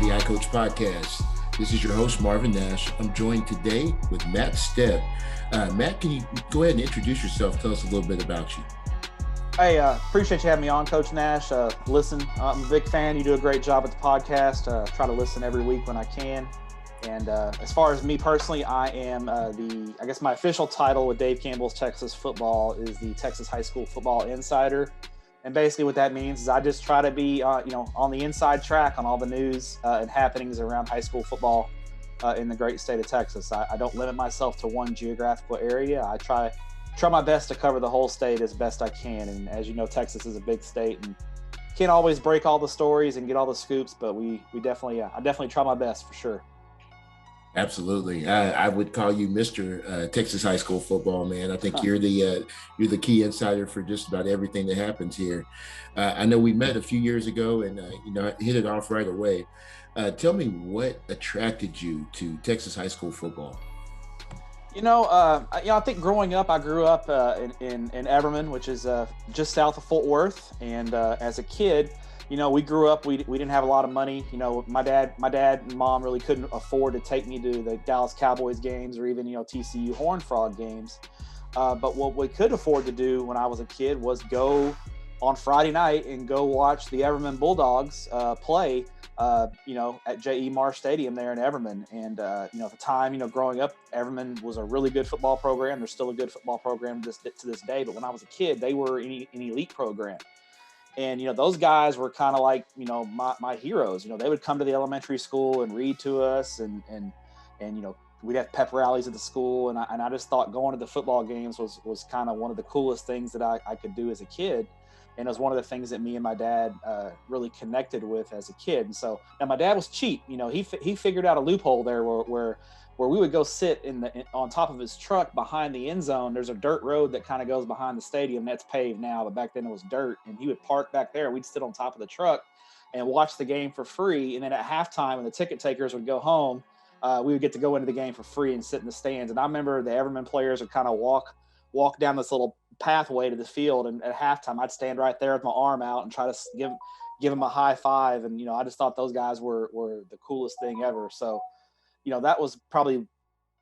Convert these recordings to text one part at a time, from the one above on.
the iCoach podcast. This is your host, Marvin Nash. I'm joined today with Matt Stepp. Matt, can you go ahead and introduce yourself? Tell us a little bit about you. Hey, appreciate you having me on, Coach Nash. Listen, I'm a big fan. You do a great job at the podcast. Try to listen every week when I can. And as far as me personally, I am my official title with Dave Campbell's Texas Football is the Texas High School Football Insider. And basically what that means is I just try to be, on the inside track on all the news and happenings around high school football in the great state of Texas. I don't limit myself to one geographical area. I try my best to cover the whole state as best I can. And as you know, Texas is a big state and can't always break all the stories and get all the scoops, but I definitely try my best for sure. Absolutely. I would call you Mr. Texas high school football, man. I think you're the key insider for just about everything that happens here. I know we met a few years ago and, hit it off right away. Tell me what attracted you to Texas high school football? I think growing up, I grew up in Everman, which is just south of Fort Worth. And as a kid, we grew up, we didn't have a lot of money. My dad and mom really couldn't afford to take me to the Dallas Cowboys games or even, TCU Horned Frog games. But what we could afford to do when I was a kid was go on Friday night and go watch the Everman Bulldogs play, at J.E. Marsh Stadium there in Everman. And, at the time, growing up, Everman was a really good football program. They're still a good football program to this day. But when I was a kid, they were an elite program. And, those guys were kind of like, my heroes. They would come to the elementary school and read to us and we'd have pep rallies at the school. And I just thought going to the football games was kind of one of the coolest things that I could do as a kid. And it was one of the things that me and my dad really connected with as a kid. And so now my dad was cheap. He figured out a loophole there where we would go sit on top of his truck behind the end zone. There's a dirt road that kind of goes behind the stadium. That's paved now, but back then it was dirt. And he would park back there. We'd sit on top of the truck and watch the game for free. And then at halftime, when the ticket takers would go home, we would get to go into the game for free and sit in the stands. And I remember the Everman players would kind of walk down this little pathway to the field. And at halftime, I'd stand right there with my arm out and try to give them a high five. And, I just thought those guys were the coolest thing ever. So, that was probably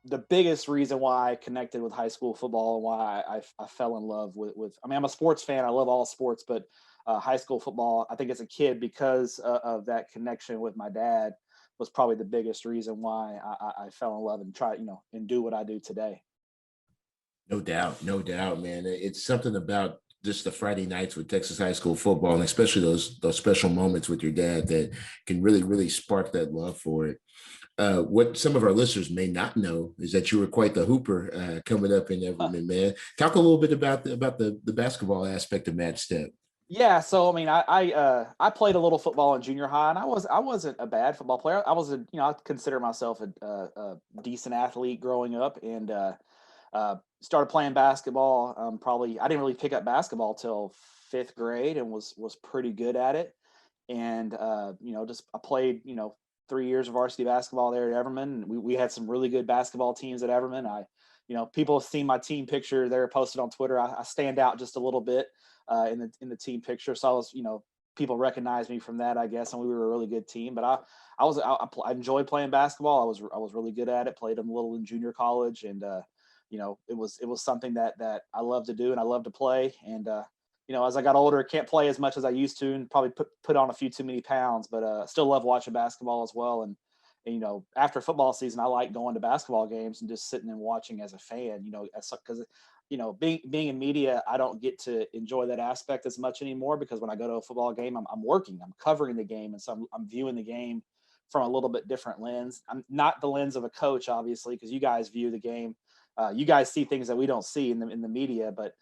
the biggest reason why I connected with high school football and why I fell in love with. I'm a sports fan. I love all sports, but high school football, I think as a kid, because of that connection with my dad, was probably the biggest reason why I fell in love and try, and do what I do today. No doubt, man. It's something about just the Friday nights with Texas high school football, and especially those special moments with your dad that can really, really spark that love for it. What some of our listeners may not know is that you were quite the hooper coming up in Everman, man. Talk a little bit about the basketball aspect of Matt Stepp. Yeah, so I played a little football in junior high, and I wasn't a bad football player. I consider myself a decent athlete growing up, and started playing basketball. I didn't really pick up basketball till 5th grade, and was pretty good at it. And I played 3 years of varsity basketball there at Everman. We had some really good basketball teams at Everman. People have seen my team picture there posted on Twitter. I stand out just a little bit in the team picture. So I was, people recognized me from that, I guess, and we were a really good team. But I enjoyed playing basketball. I was really good at it. Played them a little in junior college, and it was something that I love to do and I love to play. And as I got older, I can't play as much as I used to, and probably put on a few too many pounds, but still love watching basketball as well. And after football season, I like going to basketball games and just sitting and watching as a fan, because, being in media, I don't get to enjoy that aspect as much anymore, because when I go to a football game, I'm working, I'm covering the game. And so I'm viewing the game from a little bit different lens. I'm not the lens of a coach, obviously, because you guys view the game. You guys see things that we don't see in the media, but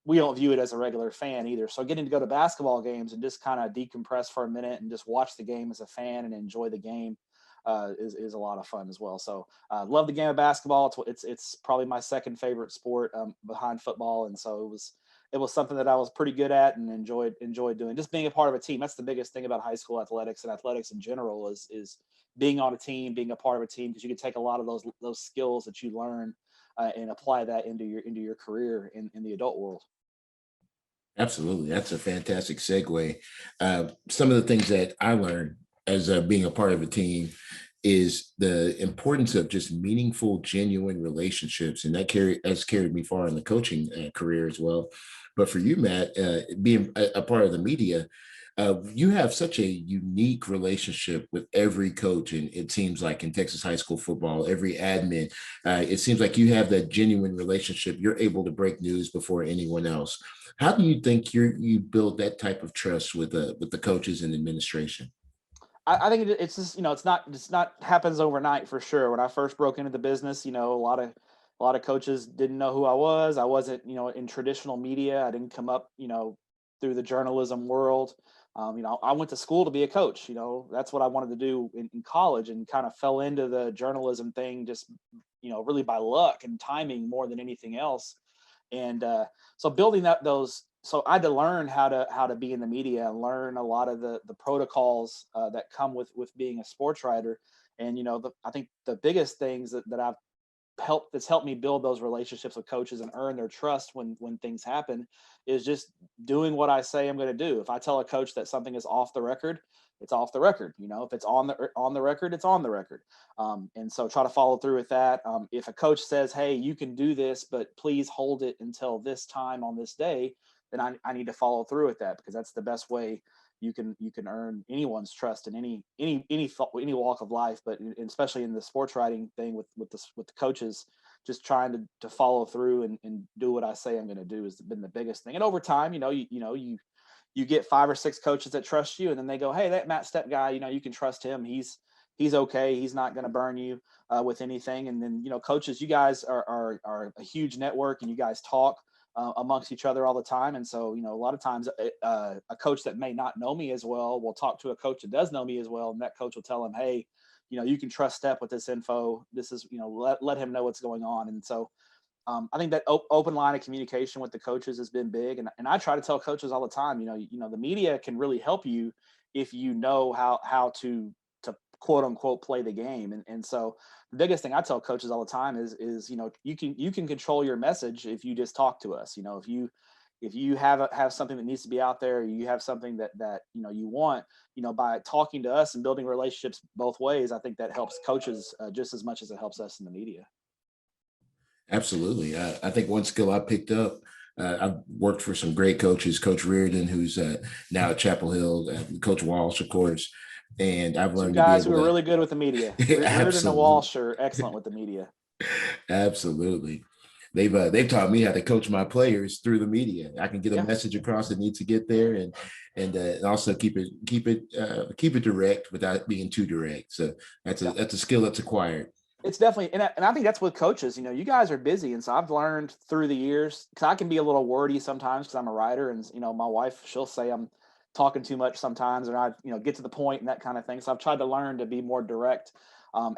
we don't view it as a regular fan either. So getting to go to basketball games and just kind of decompress for a minute and just watch the game as a fan and enjoy the game is a lot of fun as well. So love the game of basketball. It's probably my second favorite sport behind football. And so it was something that I was pretty good at and enjoyed doing. Just being a part of a team. That's the biggest thing about high school athletics and athletics in general is being on a team, being a part of a team, because you can take a lot of those skills that you learn and apply that into your career in the adult world. Absolutely. That's a fantastic segue. Some of the things that I learned as being a part of a team is the importance of just meaningful, genuine relationships, and has carried me far in the coaching career as well. But for you, Matt, being a part of the media, you have such a unique relationship with every coach, and it seems like in Texas high school football, every admin, it seems like you have that genuine relationship. You're able to break news before anyone else. How do you think you build that type of trust with the coaches and administration? I think it's just, it's not happens overnight for sure. When I first broke into the business, a lot of coaches didn't know who I was. I wasn't, in traditional media. I didn't come up, through the journalism world. I went to school to be a coach. That's what I wanted to do in college, and kind of fell into the journalism thing just, really by luck and timing more than anything else. And so building that those so I had to learn how to be in the media and learn a lot of the protocols that come with being a sports writer. And I think the biggest things that that's helped me build those relationships with coaches and earn their trust when things happen is just doing what I say I'm going to do. If I tell a coach that something is off the record, it's off the record. If it's on the record, it's on the record. And so try to follow through with that. If a coach says, "Hey, you can do this, but please hold it until this time on this day," then I need to follow through with that, because that's the best way you can earn anyone's trust in any walk of life, but especially in the sports writing thing with the coaches. Just trying to follow through and do what I say I'm going to do has been the biggest thing. And over time, you get 5 or 6 coaches that trust you, and then they go, "Hey, that Matt Stepp guy, you can trust him. He's okay. He's not going to burn you with anything." And then coaches, you guys are a huge network, and you guys talk amongst each other all the time. And so, a lot of times a coach that may not know me as well will talk to a coach that does know me as well. And that coach will tell him, "Hey, you can trust Step with this info. This is, let him know what's going on." And so I think that open line of communication with the coaches has been big. And I try to tell coaches all the time, the media can really help you if you know how to quote unquote play the game. And so the biggest thing I tell coaches all the time is you can control your message if you just talk to us. If you have something that needs to be out there, you have something that you want, by talking to us and building relationships both ways. I think that helps coaches just as much as it helps us in the media. Absolutely. I think one skill I picked up, I've worked for some great coaches, Coach Reardon, who's now at Chapel Hill, Coach Walsh, of course. And I've Two learned to be guys who able are to, really good with the media. Reardon and absolutely, Walsh are excellent with the media. absolutely. They've taught me how to coach my players through the media. I can get a Yeah. message across that needs to get there, and also keep it direct without being too direct. So Yeah. that's a skill that's acquired. It's definitely, and I think that's with coaches. You guys are busy, and so I've learned through the years, because I can be a little wordy sometimes because I'm a writer, and my wife, she'll say I'm talking too much sometimes, and I get to the point and that kind of thing. So I've tried to learn to be more direct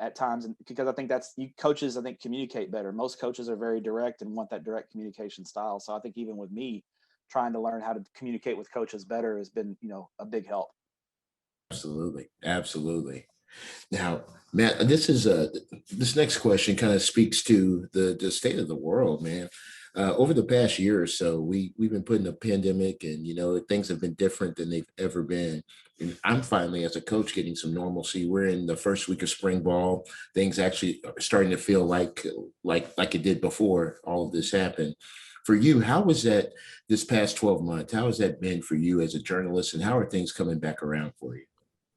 at times, and because I think that's you coaches, I think, communicate better. Most coaches are very direct and want that direct communication style. So I think even with me, trying to learn how to communicate with coaches better has been a big help. Absolutely, absolutely. Now, Matt, this next question kind of speaks to the state of the world, man. Over the past year or so, we've been put in a pandemic, and things have been different than they've ever been. And I'm finally, as a coach, getting some normalcy. We're in the first week of spring ball. Things actually are starting to feel like it did before all of this happened. For you, how was that this past 12 months? How has that been for you as a journalist, and how are things coming back around for you?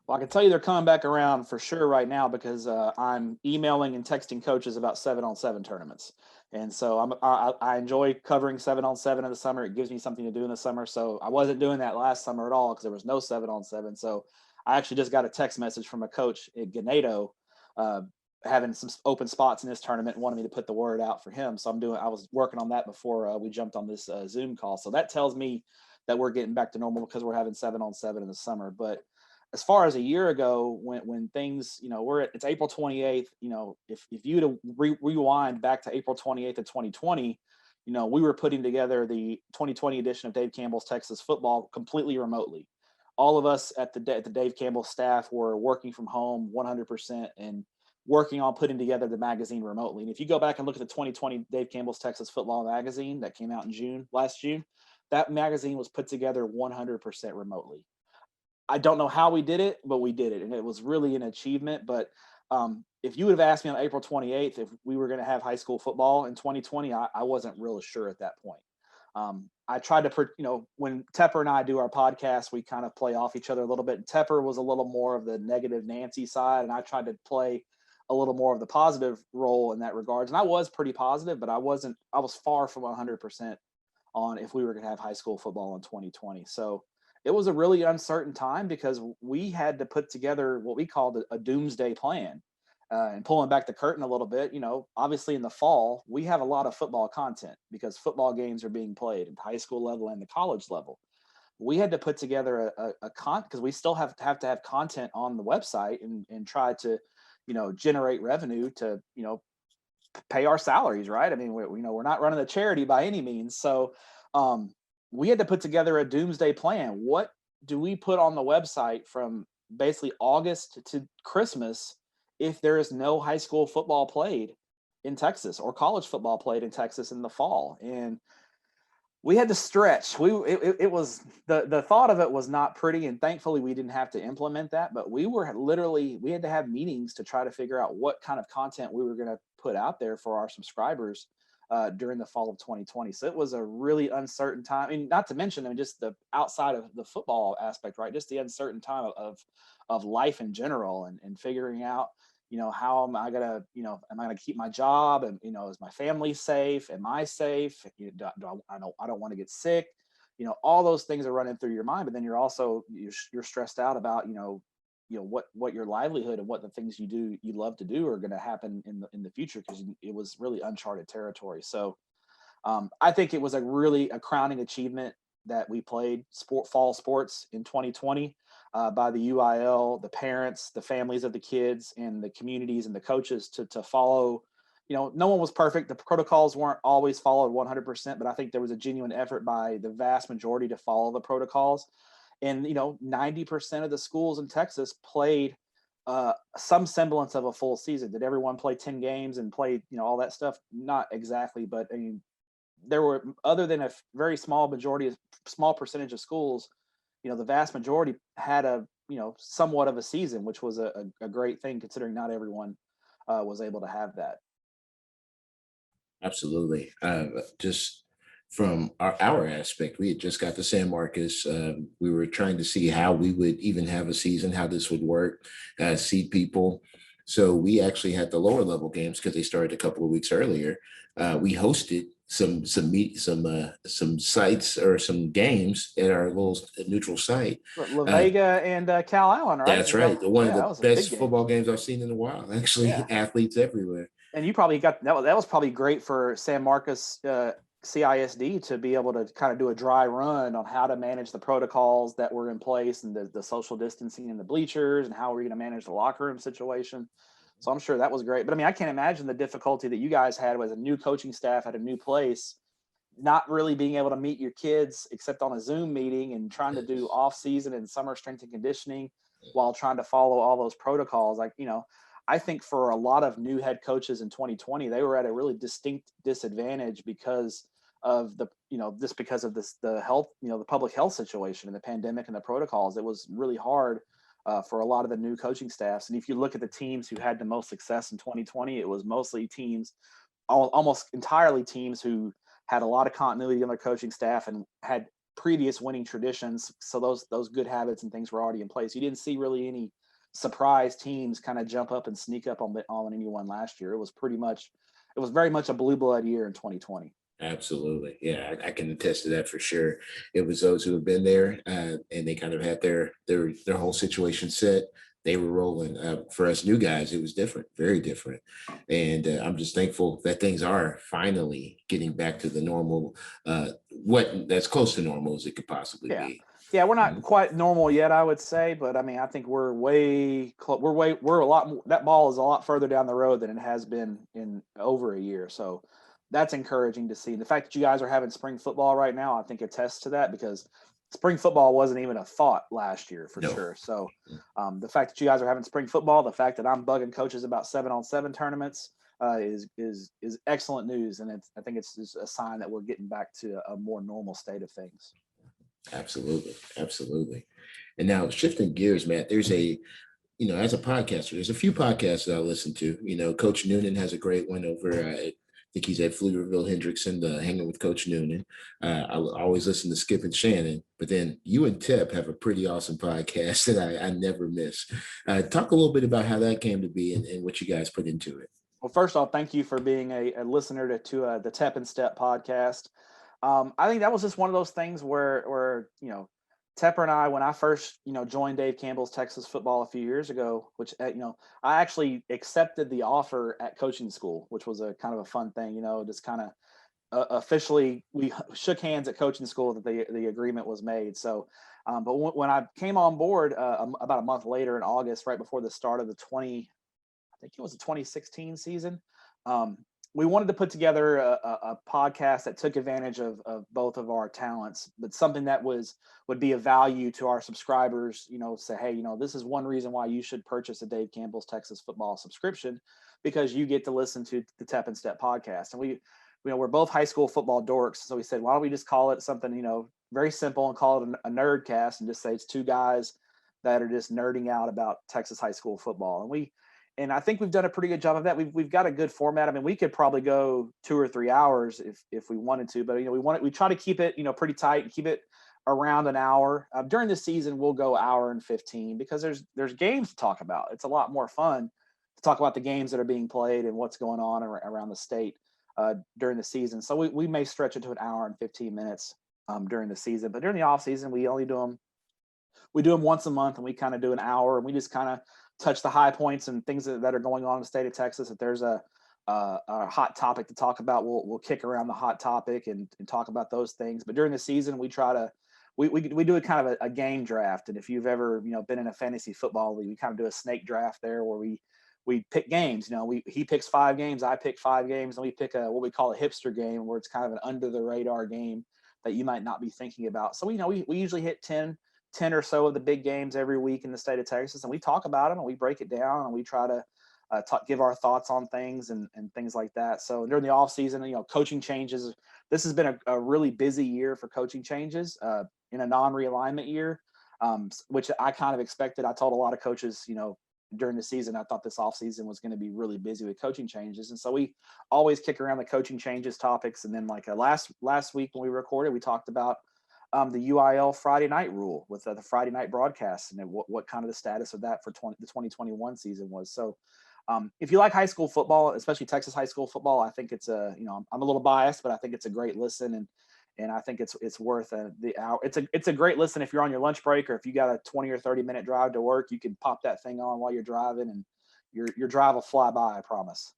Well, I can tell you they're coming back around for sure right now, because I'm emailing and texting coaches about 7-on-7 tournaments. And so I enjoy covering 7-on-7 in the summer. It gives me something to do in the summer. So I wasn't doing that last summer at all because there was no 7-on-7. So I actually just got a text message from a coach at Ganado, uh, having some open spots in this tournament, and wanted me to put the word out for him. So I was working on that before we jumped on this Zoom call. So that tells me that we're getting back to normal because we're having 7-on-7 in the summer. But as far as a year ago, when things, it's April 28th. If you to rewind back to April 28th of 2020, we were putting together the 2020 edition of Dave Campbell's Texas Football completely remotely. All of us at the Dave Campbell staff were working from home 100% and working on putting together the magazine remotely. And if you go back and look at the 2020 Dave Campbell's Texas Football magazine that came out in last June, that magazine was put together 100% remotely. I don't know how we did it, but we did it, and it was really an achievement. But if you would have asked me on April 28th if we were going to have high school football in 2020, I wasn't really sure at that point. I tried to, when Tepper and I do our podcast, we kind of play off each other a little bit. And Tepper was a little more of the negative Nancy side, and I tried to play a little more of the positive role in that regards. And I was pretty positive, but I was far from 100% on if we were going to have high school football in 2020. So it was a really uncertain time because we had to put together what we called a doomsday plan. And pulling back the curtain a little bit, obviously in the fall, we have a lot of football content because football games are being played at the high school level and the college level. We had to put together because we still have to have content on the website and try to, generate revenue to, pay our salaries, right? I mean, we're not running a charity by any means. So we had to put together a doomsday plan. What do we put on the website from basically August to Christmas if there is no high school football played in Texas or college football played in Texas in the fall? And we had to stretch. It was the thought of it was not pretty, and thankfully we didn't have to implement that. But we had to have meetings to try to figure out what kind of content we were going to put out there for our subscribers during the fall of 2020. So it was a really uncertain time. I mean, not to mention, just the outside of the football aspect, right? Just the uncertain time of life in general, and figuring out, how am I gonna, am I gonna keep my job? And, is my family safe? Am I safe? I don't want to get sick. All those things are running through your mind, but then you're stressed out about, what your livelihood and what the things you love to do are going to happen in the future, because it was really uncharted territory. So I think it was a crowning achievement that we played fall sports in 2020 by the UIL, the parents, the families of the kids, and the communities and the coaches to follow. No one was perfect. The protocols weren't always followed 100%, but I think there was a genuine effort by the vast majority to follow the protocols. And 90% of the schools in Texas played some semblance of a full season. Did everyone play 10 games and play all that stuff? Not exactly, but I mean, there were, other than a very small percentage of schools, the vast majority had a somewhat of a season, which was a great thing considering not everyone was able to have that. Absolutely. Just from our aspect, we had just got to San Marcos. We were trying to see how we would even have a season, how this would work, seed people. So we actually had the lower level games because they started a couple of weeks earlier. We hosted some sites or some games at our little neutral site. La Uh, Vega and Cal Allen, right? that's right. One of Yeah, that the was a big best game. football games I've seen in a while. Actually, Yeah. athletes everywhere. And you probably got that. That was probably great for San Marcos CISD to be able to kind of do a dry run on how to manage the protocols that were in place, and the social distancing in the bleachers, and how we're going to manage the locker room situation. So I'm sure that was great. But I mean, I can't imagine the difficulty that you guys had as a new coaching staff at a new place, not really being able to meet your kids except on a Zoom meeting, and trying to do off season and summer strength and conditioning while trying to follow all those protocols. Like, I think for a lot of new head coaches in 2020, they were at a really distinct disadvantage because of the health, the public health situation and the pandemic and the protocols. It was really hard for a lot of the new coaching staffs. And if you look at the teams who had the most success in 2020, it was mostly teams, almost entirely teams who had a lot of continuity on their coaching staff and had previous winning traditions. So those good habits and things were already in place. You didn't see really any surprise teams kind of jump up and sneak up on anyone last year. It was very much a blue blood year in 2020. Absolutely. Yeah, I can attest to that for sure. It was those who have been there, and they kind of had their whole situation set. They were rolling. For us new guys, it was different, very different. And I'm just thankful that things are finally getting back to the normal, what that's close to normal as it could possibly Yeah. be. Yeah, we're not Mhm. quite normal yet, I would say, but I mean, I think we're we're a lot more, that ball is a lot further down the road than it has been in over a year. So that's encouraging to see. The fact that you guys are having spring football right now, I think attests to that, because spring football wasn't even a thought last year for No. sure. So the fact that you guys are having spring football, the fact that I'm bugging coaches about 7-on-7 tournaments is excellent news, and I think it's just a sign that we're getting back to a more normal state of things. Absolutely. Absolutely. And now shifting gears, Matt, there's a, as a podcaster, there's a few podcasts that I listen to. Coach Noonan has a great one over, I think he's at Pflugerville Hendrickson, hanging with Coach Noonan. I always listen to Skip and Shannon, but then you and Tip have a pretty awesome podcast that I never miss. Talk a little bit about how that came to be and what you guys put into it. Well, first off, thank you for being a listener to the Tep and Step podcast. I think that was just one of those things where Tepper and I, when I first joined Dave Campbell's Texas football a few years ago, which I actually accepted the offer at coaching school, which was a kind of a fun thing. Just kind of officially we shook hands at coaching school that the agreement was made. So, but when I came on board about a month later in August, right before the start of I think it was the 2016 season. We wanted to put together a podcast that took advantage of both of our talents, but something that would be of value to our subscribers. Say, hey, this is one reason why you should purchase a Dave Campbell's Texas football subscription, because you get to listen to the Tep and Step podcast. And we're both high school football dorks, so we said, why don't we just call it something very simple and call it a nerd cast, and just say it's two guys that are just nerding out about Texas high school football. And I think we've done a pretty good job of that. We've got a good format. I mean, we could probably go 2 or 3 hours if we wanted to, but we try to keep it pretty tight and keep it around an hour. During the season, we'll go hour and 15 because there's games to talk about. It's a lot more fun to talk about the games that are being played and what's going on around the state during the season. So we may stretch it to an hour and 15 minutes during the season, but during the off season, we only do them. We do them once a month, and we kind of do an hour, and we just kind of touch the high points and things that are going on in the state of Texas. If there's a hot topic to talk about, we'll kick around the hot topic and talk about those things. But during the season, we try to we do a kind of a game draft. And if you've ever been in a fantasy football league, we kind of do a snake draft there where we pick games. He picks 5 games, I pick 5 games, and we pick what we call a hipster game, where it's kind of an under the radar game that you might not be thinking about. So we usually hit 10 or so of the big games every week in the state of Texas, and we talk about them and we break it down and we try to give our thoughts on things and things like that. So during the off season, coaching changes. This has been a really busy year for coaching changes in a non-realignment year, which I kind of expected. I told a lot of coaches, during the season, I thought this off season was going to be really busy with coaching changes. And so we always kick around the coaching changes topics. And then last week when we recorded, we talked about the UIL Friday night rule with the Friday night broadcasts and what kind of the status of that for the 2021 season was. So if you like high school football, especially Texas high school football, I think it's I'm a little biased, but I think it's a great listen. And I think it's worth the hour. It's a great listen if you're on your lunch break, or if you got a 20 or 30 minute drive to work, you can pop that thing on while you're driving, and your drive will fly by, I promise.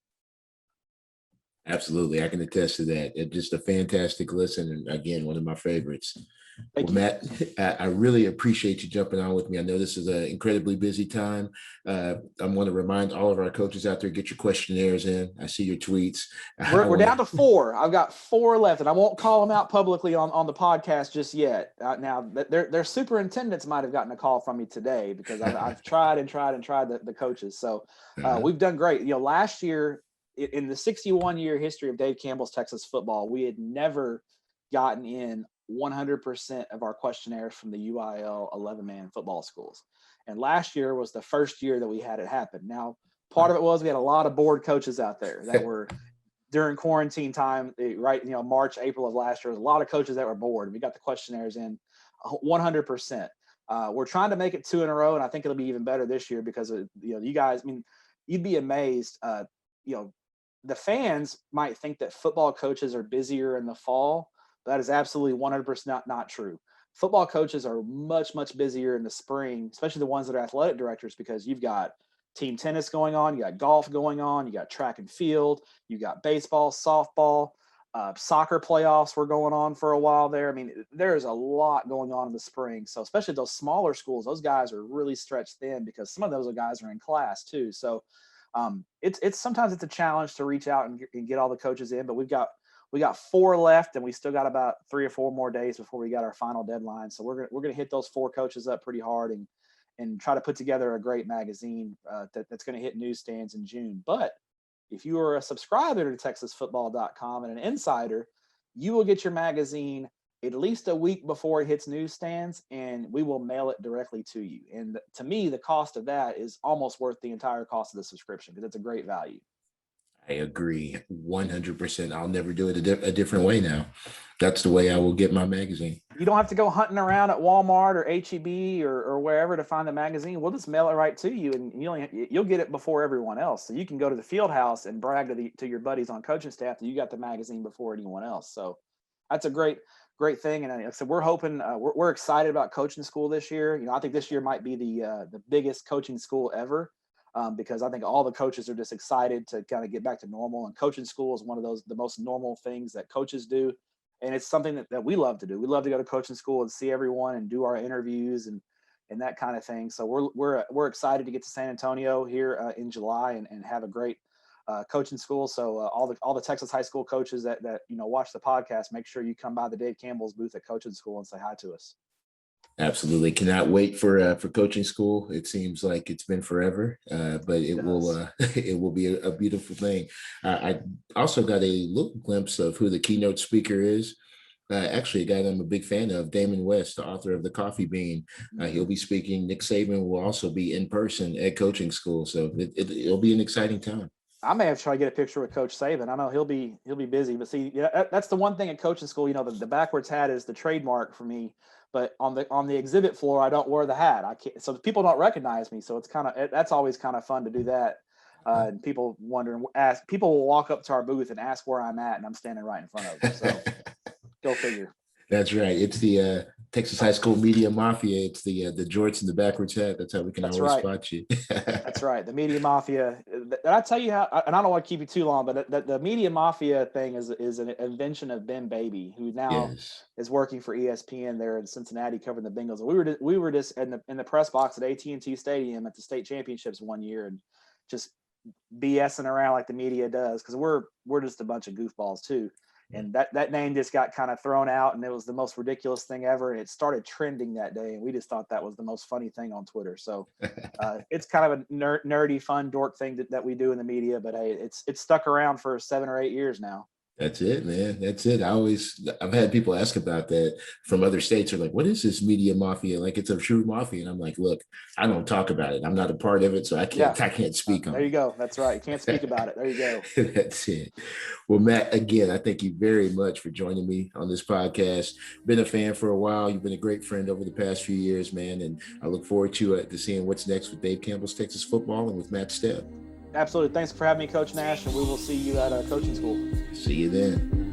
Absolutely. I can attest to that. It's just a fantastic listen. And again, one of my favorites. Thank Well, you. Matt, I really appreciate you jumping on with me. I know this is an incredibly busy time. I want to remind all of our coaches out there, get your questionnaires in. I see your tweets. We're down to 4. I've got 4 left, and I won't call them out publicly on the podcast just yet. Now, their superintendents might have gotten a call from me today, because I've tried the coaches. So we've done great. Last year, in the 61-year history of Dave Campbell's Texas football, we had never gotten in 100% of our questionnaires from the UIL 11-man football schools. And last year was the first year that we had it happen. Now, part of it was we had a lot of bored coaches out there that were during quarantine time, right? March, April of last year, was a lot of coaches that were bored. We got the questionnaires in 100%. We're trying to make it 2 in a row, and I think it'll be even better this year because of, you guys. I mean, you'd be amazed. The fans might think that football coaches are busier in the fall. That is absolutely 100% not true. Football coaches are much, much busier in the spring, especially the ones that are athletic directors, because you've got team tennis going on, you got golf going on, you got track and field, you got baseball, softball, soccer playoffs were going on for a while there. I mean, there's a lot going on in the spring. So especially those smaller schools, those guys are really stretched thin because some of those guys are in class too. So it's sometimes it's a challenge to reach out and get all the coaches in, but we got 4 left, and we still got about 3 or 4 more days before we got our final deadline. So we're gonna hit those 4 coaches up pretty hard and try to put together a great magazine that's going to hit newsstands in June. But if you are a subscriber to TexasFootball.com and an insider, you will get your magazine at least a week before it hits newsstands, and we will mail it directly to you. And to me, the cost of that is almost worth the entire cost of the subscription because it's a great value. I agree 100%. I'll never do it a different way now. That's the way I will get my magazine. You don't have to go hunting around at Walmart or HEB or wherever to find the magazine. We'll just mail it right to you, and you'll get it before everyone else. So you can go to the field house and brag to your buddies on coaching staff that you got the magazine before anyone else. So that's a great thing. And like I said, we're hoping we're excited about coaching school this year. I think this year might be the biggest coaching school ever. Because I think all the coaches are just excited to kind of get back to normal, and coaching school is one of the most normal things that coaches do. And it's something that we love to do. We love to go to coaching school and see everyone and do our interviews and that kind of thing. So we're excited to get to San Antonio here in July and have a great coaching school. So all the Texas high school coaches that watch the podcast, make sure you come by the Dave Campbell's booth at coaching school and say hi to us. Absolutely. Cannot wait for coaching school. It seems like it's been forever, but it will be a beautiful thing. I also got a little glimpse of who the keynote speaker is. Actually, a guy I'm a big fan of, Damon West, the author of The Coffee Bean. He'll be speaking. Nick Saban will also be in person at coaching school. So it'll be an exciting time. I may have tried to get a picture with Coach Saban. I know he'll be busy, but see, that's the one thing at coaching school. The backwards hat is the trademark for me. But on the exhibit floor, I don't wear the hat. I can't, so people don't recognize me. So that's always kind of fun to do that. And people people will walk up to our booth and ask where I'm at, and I'm standing right in front of them. So go figure. That's right. It's the Texas High School Media Mafia. It's the jorts and the backwards hat. That's how we can always spot you. That's right. The Media Mafia. And I tell you how, and I don't want to keep you too long, but the Media Mafia thing is an invention of Ben Baby, who now is working for ESPN there in Cincinnati covering the Bengals. We were just in the press box at AT&T Stadium at the state championships one year and just BSing around like the media does, because we're just a bunch of goofballs too. And that name just got kind of thrown out, and it was the most ridiculous thing ever. And it started trending that day, and we just thought that was the most funny thing on Twitter. So it's kind of a nerdy, fun, dork thing that we do in the media. But hey, it's stuck around for 7 or 8 years now. That's it, man. That's it. I've had people ask about that from other states. Are like, what is this Media Mafia? Like, it's a true mafia. And I'm like, look, I don't talk about it. I'm not a part of it, so I can't speak on it. There you go. That's right. You can't speak about it. There you go. That's it. Well, Matt, again, I thank you very much for joining me on this podcast. Been a fan for a while. You've been a great friend over the past few years, man. And I look forward to seeing what's next with Dave Campbell's Texas Football and with Matt Stepp. Absolutely. Thanks for having me, Coach Nash, and we will see you at coaching school. See you then.